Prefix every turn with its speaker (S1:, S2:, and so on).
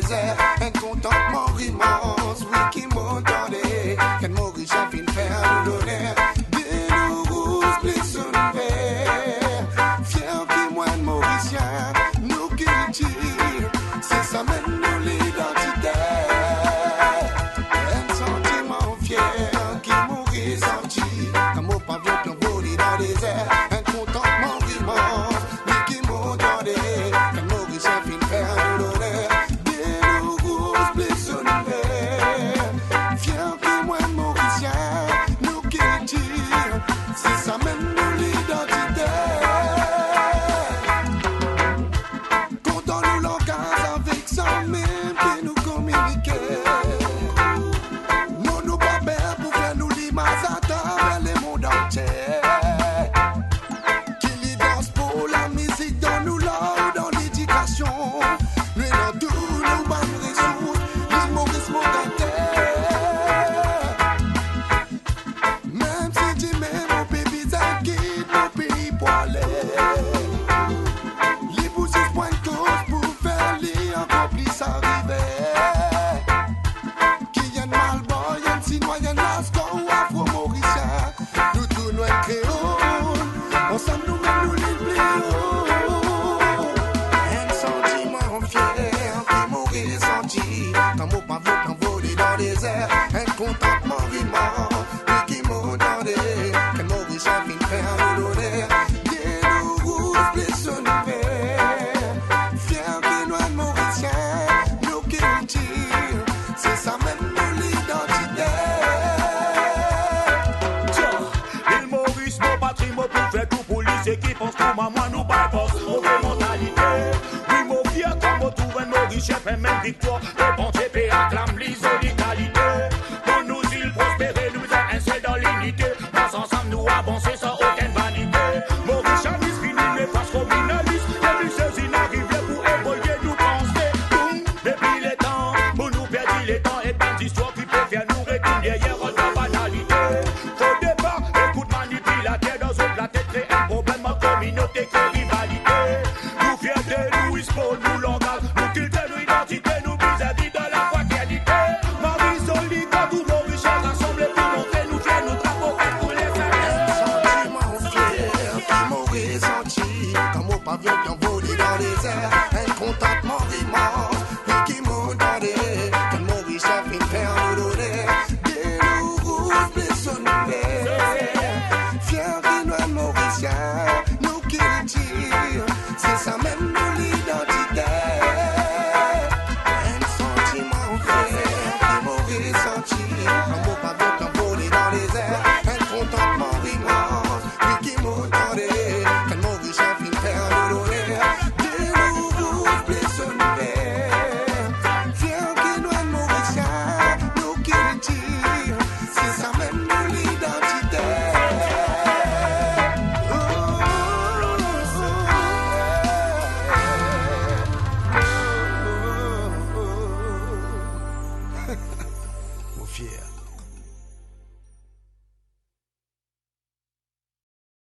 S1: désert, un contentement immense, oui, qui m'entendait. Quand Maurice a fini faire nous donner des loups plus son verre. Fier qui moi de Mauricien, nous culture, c'est ça même nous l'identité. Un sentiment fier qui mourit sorti, comme au pavillon qu'on volait dans les airs, un contentement immense, oui, qui m'entendait. Quand Maurice a fini faire nous donner des loups plus son verre. Fier qui moi de Mauricien, nous culture, c'est ça même nous l'identité. Comptons-nous l'occasion avec ça même qui nous communiquer. Nous pas belles pour faire nous l'image à travers le monde entier. Qui les danse pour la musique dans nous là ou dans l'éducation. Nous dans tout nous bonnes ressources, les Maurice même si tu mets mon bébé, ça quitte mon pays pour aller. Les bousses point de cause pour faire les encore plus arriver. Qui y a de Malboy, y a de Sinois, y a de Lascaux ou Afro-Mauricien. Nous tournons un créole, ensemble nous mêmes nous l'oublions. Un sentiment fier qui m'aurait senti, comme au pavillon qu'on volait dans les airs. Un contentement immense, oui, qui m'entendait. Quand Maurice a fini faire nous donner des loups plus son verre. Fier qui nous de Mauricien, nous culture, c'est ça même nous l'identité.
S2: L'île Maurice, mon patrimoine, pour faire tout pour lycée qui pense comme à moi, nous pas force, mauvaise mentalité. Oui, mon fier, comme on trouve un Mauricien, fait même victoire. Le bon TP acclame l'isolité. Pour nous, il prospérer, nous a un seul dans l'unité. Nous ensemble, nous avancer sans aucune vanité. Mauricianisme, fini, mais face communaliste. Depuis ceux-ci n'arrivent pour évoluer, nous penser. Boum, depuis les temps, pour nous perdre les temps et tant d'histoires qui peuvent faire nous retourner hier.